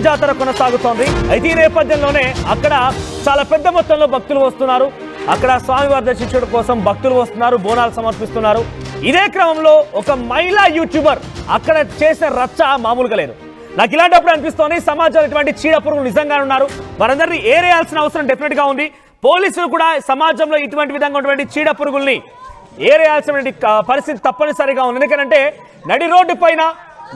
జాతర కొనసాగుతోంది. అయితే ఈ నేపథ్యంలోనే అక్కడ చాలా పెద్ద మొత్తంలో భక్తులు వస్తున్నారు. అక్కడ స్వామివారి దర్శించడం కోసం భక్తులు వస్తున్నారు, బోనాలు సమర్పిస్తున్నారు. ఇదే క్రమంలో ఒక మహిళా యూట్యూబర్ అక్కడ చేసే రచ్చ మామూలుగా లేదు. నాకు ఇలాంటప్పుడు అనిపిస్తోంది, సమాజంలో ఇటువంటి చీడ పురుగులు నిజంగానే ఉన్నారు, మనందరినీ ఏరేయాల్సిన అవసరం డెఫినెట్ గా ఉంది. పోలీసులు కూడా సమాజంలో ఇటువంటి విధంగా ఉన్నటువంటి చీడ పురుగుల్ని ఏరేయాల్సిన పరిస్థితి తప్పనిసరిగా ఉంది. ఎందుకంటే నడి రోడ్డు పైన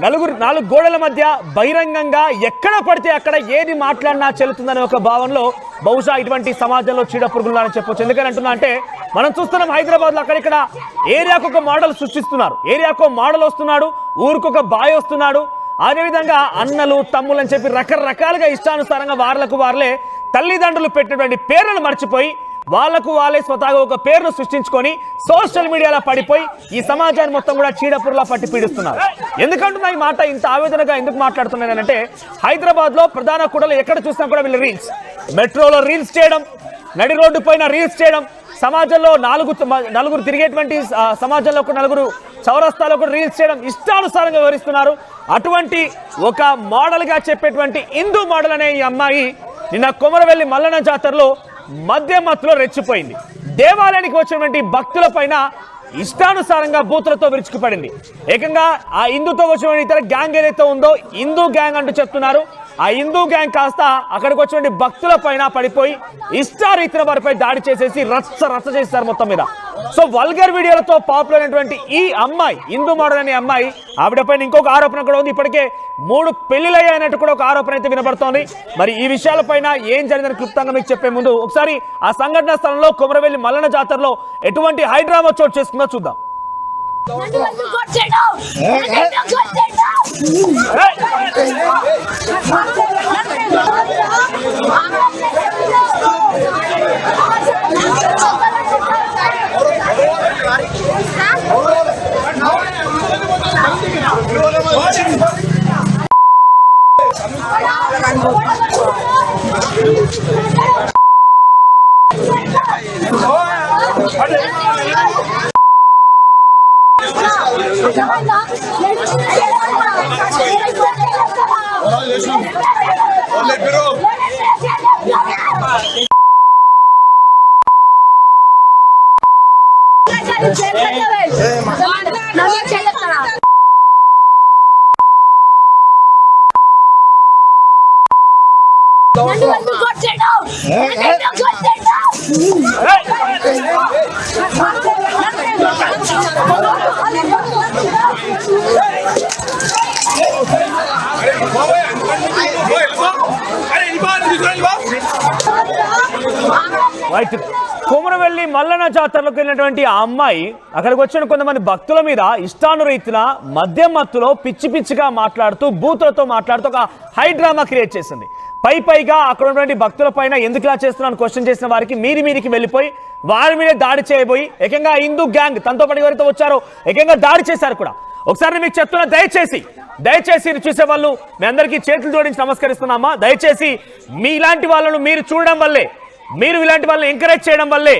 నాలుగు గోడల మధ్య బహిరంగంగా ఎక్కడ పడితే అక్కడ ఏది మాట్లాడినా చెల్లుతుందనే ఒక భావనలో బహుశా ఇటువంటి సమాజంలో చీడ పురుగులని చెప్పొచ్చు. ఎందుకని అంటున్నా అంటే, మనం చూస్తున్నాం హైదరాబాద్లో అక్కడిక్కడ ఏరియాకు ఒక మోడల్ సృష్టిస్తున్నారు. ఏరియాకు మోడల్ వస్తున్నాడు, ఊరికొక బాయ్ వస్తున్నాడు. అదేవిధంగా అన్నలు తమ్ముళ్ళు అని చెప్పి రకరకాలుగా ఇష్టానుసారంగా వాళ్లకు వాళ్లే తల్లిదండ్రులు పెట్టినటువంటి పేర్లను మర్చిపోయి వాళ్లకు వాళ్ళే స్వతహాగా ఒక పేరును సృష్టించుకొని సోషల్ మీడియాలో పడిపోయి ఈ సమాజాన్ని మొత్తం కూడా చీడపురులా పట్టి పీడిస్తున్నారు. ఎందుకంటున్నా ఈ మాట ఇంత ఆవేదనగా ఎందుకు మాట్లాడుతున్నానంటే, హైదరాబాద్ లో ప్రధాన కూడలు ఎక్కడ చూసినా కూడా వీళ్ళు రీల్స్, మెట్రోలో రీల్స్ చేయడం, నడి రోడ్డు పైన రీల్స్ చేయడం, సమాజంలో నలుగురు తిరిగేటువంటి సమాజంలో ఒక నలుగురు చౌరస్తాలో కూడా రీల్స్ చేయడం, ఇష్టానుసారంగా వివరిస్తున్నారు. అటువంటి ఒక మోడల్ గా చెప్పేటువంటి హిందూ మోడల్ అనే ఈ అమ్మాయి నిన్న కొమరవెల్లి మల్లన్న జాతరలో మద్యమత్తులో రెచ్చిపోయింది. దేవాలయానికి వచ్చినటువంటి భక్తుల పైన ఇష్టానుసారంగా బూతులతో విరుచుకుపడింది. ఏకంగా ఆ హిందూతో వచ్చిన ఇతర గ్యాంగ్ ఏదైతే ఉందో హిందూ గ్యాంగ్ అంటూ చెప్తున్నారు. ఆ హిందూ గ్యాంగ్ కాస్త అక్కడికి వచ్చిన భక్తుల పైన పడిపోయి ఇష్టారీతిన వారిపై దాడి చేసేసి రచ్చ చేస్తారు మొత్తం మీద. సో వల్గర్ వీడియోలతో పాపులర్ అయినటువంటి ఈ అమ్మాయి, హిందూ మోడల్ అనే అమ్మాయి, ఆవిడపైన ఇంకొక ఆరోపణ కూడా ఉంది. ఇప్పటికే 3 పెళ్లిళ్ళయ్యాయన్నట్టు కూడా ఒక ఆరోపణ అయితే వినబడుతోంది. మరి ఈ విషయాలపైన ఏం జరిగిందని క్లుప్తంగా మీకు చెప్పే ముందు ఒకసారి ఆ సంఘటన స్థలంలో కొమరవెల్లి మల్లన్న జాతరలో ఎటువంటి హైడ్రామా చోటు చేసుకుందో చూద్దాం. కొమరవెల్లి మల్లన్న జాతరలోకి వెళ్ళినటువంటి ఆ అమ్మాయి అక్కడికి వచ్చిన కొంతమంది భక్తుల మీద ఇష్టానురీతిన మద్యమత్తులో పిచ్చిగా మాట్లాడుతూ బూతులతో మాట్లాడుతూ ఒక హై డ్రామా క్రియేట్ చేసింది. పైగా అక్కడ ఉన్నటువంటి భక్తుల పైన ఎందుకు ఇలా చేస్తున్నాను క్వశ్చన్ చేసిన వారికి మీరికి వెళ్ళిపోయి వారి మీద దాడి చేయబోయి ఏకంగా హిందూ గ్యాంగ్ తనతో పాటు ఎవరైతే వచ్చారో ఏకంగా దాడి చేశారు కూడా. ఒకసారి మీకు చెప్తున్నా, దయచేసి చూసే వాళ్ళు మీ అందరికీ చేతులు జోడించి నమస్కరిస్తున్నామా. దయచేసి మీలాంటి వాళ్ళను మీరు చూడడం వల్లే, మీరు ఇలాంటి వాళ్ళని ఎంకరేజ్ చేయడం వల్లే,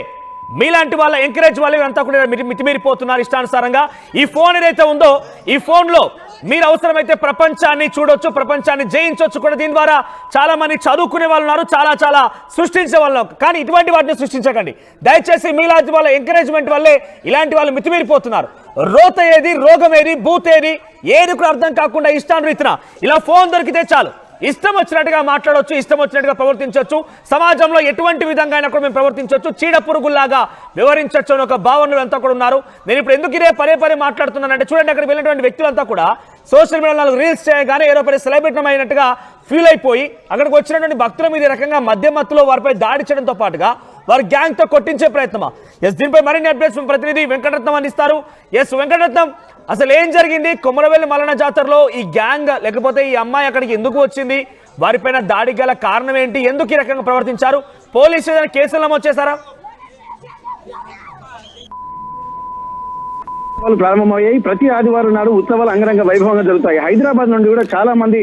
మీలాంటి వాళ్ళ ఎంకరేజ్ వల్ల అంతా కూడా మితిమీరిపోతున్నారు ఇష్టానుసారంగా. ఈ ఫోన్ ఏదైతే ఉందో ఈ ఫోన్లో మీరు అవసరమైతే ప్రపంచాన్ని చూడొచ్చు, ప్రపంచాన్ని జయించవచ్చు కూడా. దీని ద్వారా చాలా మంది చదువుకునే వాళ్ళు ఉన్నారు, చాలా సృష్టించే వాళ్ళు. కానీ ఇటువంటి వాటిని సృష్టించకండి దయచేసి. మీలాంటి వాళ్ళ ఎంకరేజ్మెంట్ వల్లే ఇలాంటి వాళ్ళు మితిమీరిపోతున్నారు. రోత ఏది, రోగం ఏది, బూత్ ఏది కూడా అర్థం కాకుండా ఇష్టానురీతిన ఇలా ఫోన్ దొరికితే చాలు ఇష్టం వచ్చినట్టుగా మాట్లాడవచ్చు, ఇష్టం వచ్చినట్టుగా ప్రవర్తించవచ్చు. సమాజంలో ఎటువంటి విధంగా అయినా కూడా మేము ప్రవర్తించవచ్చు, చీడ పురుగుల్లాగా వివరించవచ్చు అని ఒక భావనలు అంతా కూడా ఉన్నారు. నేను ఇప్పుడు ఎందుకు ఇదే పదే మాట్లాడుతున్నానంటే, చూడండి అక్కడ వెళ్ళినటువంటి వ్యక్తులంతా కూడా సోషల్ మీడియాలో రీల్స్ చేయగానే ఏదో పని సెలబ్రిటీ అయినట్టుగా ఫీల్ అయిపోయి అక్కడికి వచ్చినటువంటి భక్తుల మీద రకంగా మద్యమత్తులో వారిపై దాడి చేయడంతో పాటుగా వారి గ్యాంగ్ తో కొట్టించే ప్రయత్నమా. దీనిపై మరిన్ని అప్డేట్స్ ప్రతినిధి వెంకటరత్నం అందిస్తారు. వెంకటరత్నం, అసలు ఏం జరిగింది కొమరవెల్లి మల్లన్న జాతరలో? ఈ గ్యాంగ్ లేకపోతే ఈ అమ్మాయి అక్కడికి ఎందుకు వచ్చింది? వారిపైన దాడికి గల కారణం ఏంటి? ఎందుకు ఈ రకంగా ప్రవర్తించారు? పోలీసులు ఏదైనా కేసులు నమోదు చేశారా? ప్రారంభమయ్యాయి. ప్రతి ఆదివారం నాడు ఉత్సవాలు అంగరంగ వైభవంగా జరుగుతాయి. హైదరాబాద్ నుండి కూడా చాలా మంది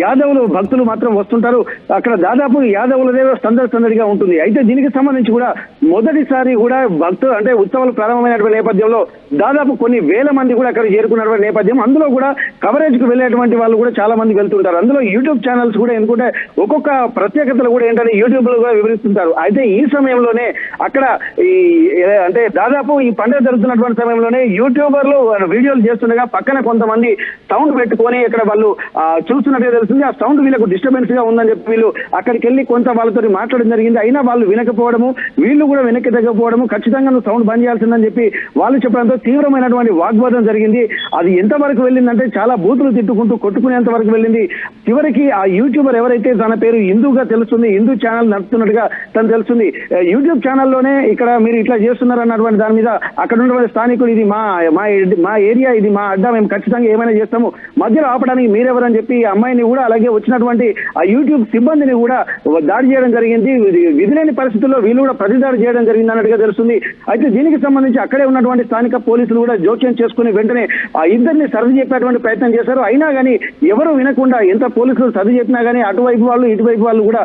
యాదవులు భక్తులు మాత్రం వస్తుంటారు. అక్కడ దాదాపు యాదవులదే సందడిగా ఉంటుంది. అయితే దీనికి సంబంధించి కూడా మొదటిసారి కూడా భక్తులు అంటే ఉత్సవాలు ప్రారంభమైనటువంటి నేపథ్యంలో దాదాపు కొన్ని వేల మంది కూడా అక్కడ చేరుకున్నటువంటి నేపథ్యం. అందులో కూడా కవరేజ్ కు వెళ్ళేటువంటి వాళ్ళు కూడా చాలా మంది వెళ్తుంటారు. అందులో యూట్యూబ్ ఛానల్స్ కూడా ఎందుకంటే ఒక్కొక్క ప్రత్యేకతలు కూడా ఏంటంటే యూట్యూబ్ లో కూడా వివరిస్తుంటారు. అయితే ఈ సమయంలోనే అక్కడ అంటే దాదాపు ఈ పండుగ జరుగుతున్నటువంటి సమయంలోనే యూట్యూబర్లు వీడియోలు చేస్తుండగా పక్కన కొంతమంది సౌండ్ పెట్టుకొని ఇక్కడ వాళ్ళు చూస్తున్నట్టుగా తెలుస్తుంది. ఆ సౌండ్ వీళ్ళకు డిస్టర్బెన్స్ గా ఉందని చెప్పి వీళ్ళు అక్కడికి వెళ్ళి కొంత వాళ్ళతో మాట్లాడడం జరిగింది. అయినా వాళ్ళు వినకపోవడము, వీళ్ళు కూడా వెనక్కి తగ్గకపోవడము, ఖచ్చితంగా నువ్వు సౌండ్ బంద్ చేయాల్సిందని చెప్పి వాళ్ళు చెప్పడంతో తీవ్రమైనటువంటి వాగ్వాదం జరిగింది. అది ఎంతవరకు వెళ్ళిందంటే చాలా బూతులు తిట్టుకుంటూ కొట్టుకునేంత వరకు వెళ్ళింది. చివరికి ఆ యూట్యూబర్ ఎవరైతే తన పేరు హిందూగా తెలుస్తుంది, హిందూ ఛానల్ నడుపుతున్నట్టుగా తను తెలుస్తుంది. యూట్యూబ్ ఛానల్లోనే ఇక్కడ మీరు ఇట్లా చేస్తున్నారు అన్నటువంటి దాని మీద అక్కడ ఉన్నటువంటి స్థానికులు ఇది మా ఏరియా, ఇది మా అడ్డా, మేము ఖచ్చితంగా ఏమైనా చేస్తాము, మధ్యలో ఆపడానికి మీరెవరని చెప్పి ఆ అమ్మాయిని కూడా అలాగే వచ్చినటువంటి ఆ యూట్యూబ్ సిబ్బందిని కూడా దాడి చేయడం జరిగింది. విధిలేని పరిస్థితుల్లో వీళ్ళు కూడా ప్రతిదాడి చేయడం జరిగింది అన్నట్టుగా తెలుస్తుంది. అయితే దీనికి సంబంధించి అక్కడే ఉన్నటువంటి స్థానిక పోలీసులు కూడా జోక్యం చేసుకుని వెంటనే ఆ ఇద్దరిని సర్ది చెప్పేటువంటి ప్రయత్నం చేశారు. అయినా కానీ ఎవరు వినకుండా ఎంత పోలీసులు సర్ది చెప్పినా కానీ అటువైపు వాళ్ళు ఇటువైపు వాళ్ళు కూడా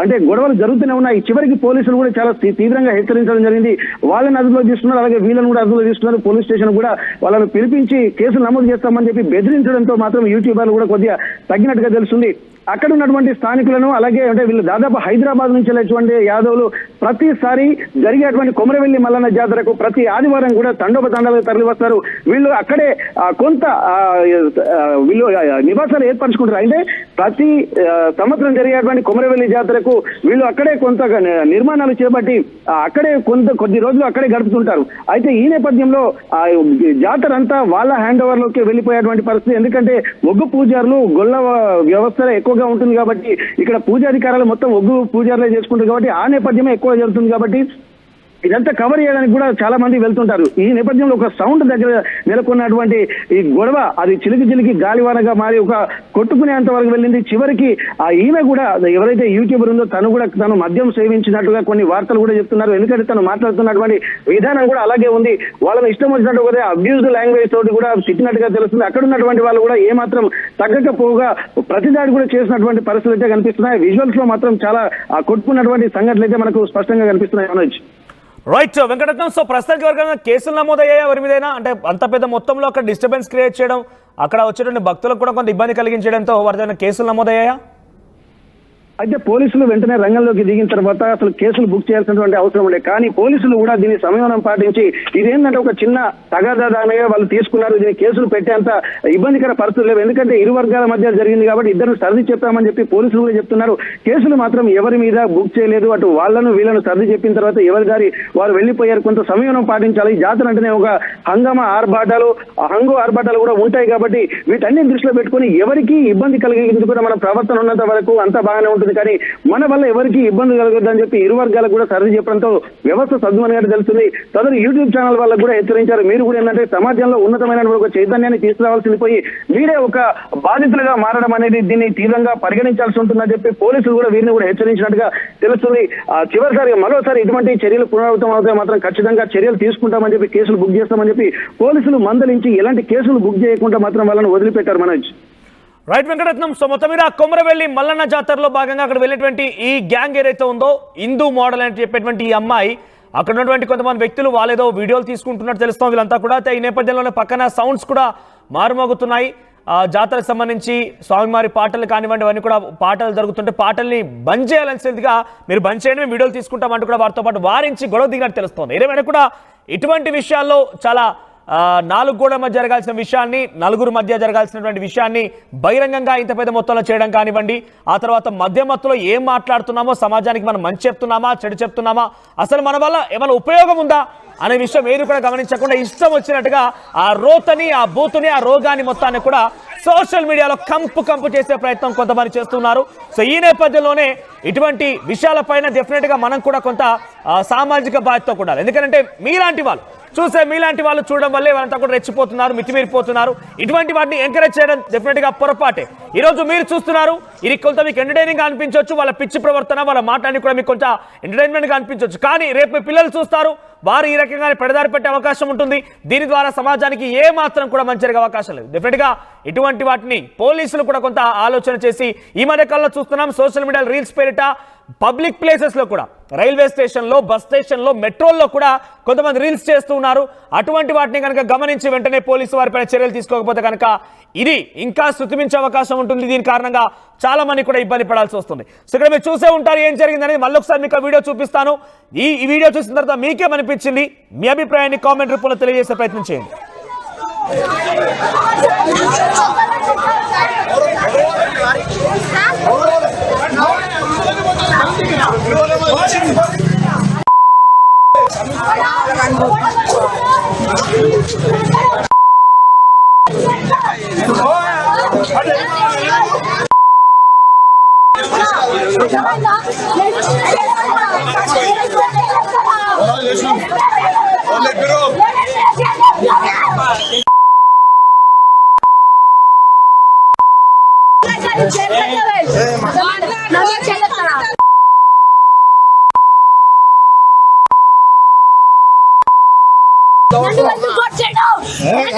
అంటే గొడవలు జరుగుతూనే ఉన్నాయి. చివరికి పోలీసులు కూడా చాలా తీవ్రంగా హెచ్చరించడం జరిగింది. వాళ్ళని అదుపులో తీసుకున్నారు, అలాగే వీళ్ళని కూడా అదుపులో తీసుకున్నారు. పోలీస్ స్టేషన్ కూడా వాళ్ళని పిలిపించి కేసులు నమోదు చేస్తామని చెప్పి బెదిరించడంతో మాత్రం యూట్యూబర్లు కూడా కొద్దిగా తగ్గినట్టుగా తెలుస్తుంది. అక్కడ ఉన్నటువంటి స్థానికులను అలాగే అంటే వీళ్ళు దాదాపు హైదరాబాద్ నుంచి వెళ్ళేటువంటి యాదవులు ప్రతిసారి జరిగేటువంటి కొమరవెల్లి మల్లన్న జాతరకు ప్రతి ఆదివారం కూడా తండోపతండాలుగా తరలి వస్తారు. వీళ్ళు అక్కడే కొంత వీళ్ళు నివాసాలు ఏర్పరచుకుంటారు. అంటే ప్రతి సంవత్సరం జరిగేటువంటి కొమరవెల్లి జాతరకు వీళ్ళు అక్కడే కొంత నిర్మాణాలు చేపట్టి అక్కడే కొద్ది రోజులు అక్కడే గడుపుతుంటారు. అయితే ఈ నేపథ్యంలో జాతర అంతా వాళ్ళ హ్యాండ్ ఓవర్ లోకి వెళ్ళిపోయేటువంటి పరిస్థితి. ఎందుకంటే ఒగ్గు పూజారులు గొల్ల వ్యవస్థ ఎక్కువగా ఉంటుంది కాబట్టి ఇక్కడ పూజాధికారాలు మొత్తం ఒగ్గు పూజారులే చేసుకుంటారు కాబట్టి ఆ నేపథ్యమే ఎక్కువ జరుగుతుంది కాబట్టి ఇదంతా కవర్ చేయడానికి కూడా చాలా మంది వెళ్తుంటారు. ఈ నేపథ్యంలో ఒక సౌండ్ దగ్గర నెలకొన్నటువంటి ఈ గొడవ అది చిలికి గాలివానగా మారి ఒక కొట్టుకునేంత వరకు వెళ్ళింది. చివరికి ఆ ఈమె కూడా ఎవరైతే యూట్యూబర్ ఉందో తను మద్యం సేవించినట్టుగా కొన్ని వార్తలు కూడా చెప్తున్నారు. ఎందుకంటే తను మాట్లాడుతున్నటువంటి విధానం కూడా అలాగే ఉంది. వాళ్ళని ఇష్టం వచ్చినట్టు కూడా అబ్యూజ్డ్ లాంగ్వేజ్ తోటి కూడా తిట్టినట్టుగా తెలుస్తుంది. అక్కడ ఉన్నటువంటి వాళ్ళు కూడా ఏమాత్రం తగ్గకపోగా ప్రతిదాడి కూడా చేసినటువంటి పరిస్థితులు అయితే కనిపిస్తున్నాయి. విజువల్స్ లో మాత్రం చాలా కొట్టుకున్నటువంటి సంఘటనలు అయితే మనకు స్పష్టంగా కనిపిస్తున్నాయి. మనోజ్ రైట్ వెంకటరత్నం, సో ప్రస్తుతానికి వరకు కేసులు నమోదయ్యాయా ఎవరి మీదైనా? అంటే అంత పెద్ద మొత్తంలో అక్కడ డిస్టర్బెన్స్ క్రియేట్ చేయడం, అక్కడ వచ్చేటువంటి భక్తులకు కూడా కొంత ఇబ్బంది కలిగించడంతో వారి కేసులు నమోదయ్యాయా? అయితే పోలీసులు వెంటనే రంగంలోకి దిగిన తర్వాత అసలు కేసులు బుక్ చేయాల్సినటువంటి అవసరం ఉండే, కానీ పోలీసులు కూడా దీన్ని సంయమనం పాటించి ఇదేంటంటే ఒక చిన్న తగాదాగా వాళ్ళు తీసుకున్నారు. దీన్ని కేసులు పెట్టేంత ఇబ్బందికర పరిస్థితులు లేవు. ఎందుకంటే ఇరు వర్గాల మధ్య జరిగింది కాబట్టి ఇద్దరు సర్ది చెప్పామని చెప్పి పోలీసులు కూడా చెప్తున్నారు. కేసులు మాత్రం ఎవరి మీద బుక్ చేయలేదు. అటు వాళ్ళను వీళ్ళను సర్ది చెప్పిన తర్వాత ఎవరి దారి వారు వెళ్లిపోయారు. కొంత సంయమనం పాటించాలి. ఈ జాతర అంటేనే ఒక హంగు ఆర్భాటాలు కూడా ఉంటాయి కాబట్టి వీటన్ని దృష్టిలో పెట్టుకుని ఎవరికి ఇబ్బంది కలిగించుకున్న మన ప్రవర్తన ఉన్నంత వరకు అంతా బాగానే ఉంటుంది. కానీ మన వల్ల ఎవరికి ఇబ్బంది కలగొద్దని చెప్పి ఇరు వర్గాలకు కూడా సర్ది చెప్పడంతో వ్యవస్థ సద్దుమనిగా తెలుస్తుంది. తదుపరి యూట్యూబ్ ఛానల్ వాళ్ళకు కూడా హెచ్చరించారు. మీరు కూడా ఏంటంటే సమాజంలో ఉన్నతమైన ఒక చైతన్యాన్ని తీసుకురావాల్సింది పోయి మీరే ఒక బాధితులుగా మారడం అనేది దీన్ని తీవ్రంగా పరిగణించాల్సి ఉంటుందని చెప్పి పోలీసులు కూడా వీరిని కూడా హెచ్చరించినట్టుగా తెలుస్తుంది. చివరిసారి మరోసారి ఇటువంటి చర్యలు పునరావృతం అవుతాయి మాత్రం ఖచ్చితంగా చర్యలు తీసుకుంటామని చెప్పి కేసులు బుక్ చేస్తామని చెప్పి పోలీసులు మందలించి ఎలాంటి కేసులు బుక్ చేయకుండా మాత్రం వాళ్ళని వదిలిపెట్టారు. మనోజ్ రైట్ వెంకటరత్నం, సో మొత్తం మీద కొమరవెల్లి మల్లన్న జాతరలో భాగంగా అక్కడ వెళ్ళేటువంటి ఈ గ్యాంగ్ ఏదైతే ఉందో హిందూ మోడల్ అని చెప్పేటువంటి ఈ అమ్మాయి అక్కడ ఉన్నటువంటి కొంతమంది వ్యక్తులు వాళ్ళేదో వీడియోలు తీసుకుంటున్నట్టు తెలుస్తాం వీళ్ళంతా కూడా. అయితే ఈ నేపథ్యంలోనే పక్కన సౌండ్స్ కూడా మారుమోగుతున్నాయి. జాతరకు సంబంధించి స్వామివారి పాటలు కానివ్వండి అవన్నీ కూడా పాటలు జరుగుతుంటే పాటల్ని బంద్ చేయాల్సిందిగా మీరు బంద్ చేయండి, మేము వీడియోలు తీసుకుంటామంటూ కూడా వారితో పాటు వారించి గొడవ దిగినట్టు తెలుస్తోంది. ఏదేమైనా కూడా ఇటువంటి విషయాల్లో చాలా నాలుగు గోడల మధ్య జరగాల్సిన విషయాన్ని, నలుగురు మధ్య జరగాల్సినటువంటి విషయాన్ని బహిరంగంగా ఇంత పెద్ద మొత్తంలో చేయడం కానివ్వండి, ఆ తర్వాత మధ్య మత్తులో ఏం మాట్లాడుతున్నామో, సమాజానికి మనం మంచి చెప్తున్నామా చెడు చెప్తున్నామా, అసలు మన వల్ల ఏమైనా ఉపయోగం ఉందా అనే విషయం ఏది కూడా గమనించకుండా ఇష్టం వచ్చినట్టుగా ఆ రోతని, ఆ బూతుని, ఆ రోగాన్ని మొత్తాన్ని కూడా సోషల్ మీడియాలో కంపు చేసే ప్రయత్నం కొంతమంది చేస్తున్నారు. సో ఈ నేపథ్యంలోనే ఇటువంటి విషయాలపైన డెఫినెట్గా మనం కూడా కొంత సామాజిక బాధ్యత ఉండాలి. ఎందుకంటే మీలాంటి వాళ్ళు చూసే మీలాంటి వాళ్ళు చూడడం వల్లే వాళ్ళంతా కూడా రెచ్చిపోతున్నారు, మితిమీరిపోతున్నారు. ఇటువంటి వాటిని ఎంకరేజ్ చేయడం డెఫినెట్ గా పొరపాటే. ఈ రోజు మీరు చూస్తున్నారు, ఇది కొంత మీకు ఎంటర్టైనింగ్ గా అనిపించవచ్చు, వాళ్ళ పిచ్చి ప్రవర్తన, వాళ్ళ మాటని కూడా మీకు కొంత ఎంటర్టైన్మెంట్ గా అనిపించవచ్చు. కానీ రేపు మీ పిల్లలు చూస్తారు, వారు ఈ రకంగానే పెడదారి పెట్టే అవకాశం ఉంటుంది. దీని ద్వారా సమాజానికి ఏ మాత్రం కూడా మంచి జరిగే అవకాశం లేదు. డెఫినెట్ గా ఇటువంటి వాటిని పోలీసులు కూడా కొంత ఆలోచన చేసి, ఈ మధ్య కాలంలో చూస్తున్నాం సోషల్ మీడియా రీల్స్ పేరిట పబ్లిక్ ప్లేసెస్ లో కూడా, రైల్వే స్టేషన్ లో, బస్ స్టేషన్ లో, మెట్రోల్లో కూడా కొంతమంది రీల్స్ చేస్తూ ఉన్నారు. అటువంటి వాటిని కనుక గమనించి వెంటనే పోలీసు వారిపైన చర్యలు తీసుకోకపోతే కనుక ఇది ఇంకా శృతిమించే అవకాశం ఉంటుంది. దీని కారణంగా చాలా మంది కూడా ఇబ్బంది పడాల్సి వస్తుంది. సో ఇక్కడ మీరు చూసే ఉంటారు ఏం జరిగిందని. మళ్ళీ ఒకసారి మీకు వీడియో చూపిస్తాను. ఈ వీడియో చూసిన తర్వాత మీకేమనిపించింది, మీ అభిప్రాయాన్ని కామెంట్ రూపంలో తెలియజేసే ప్రయత్నం చేయండి. Nani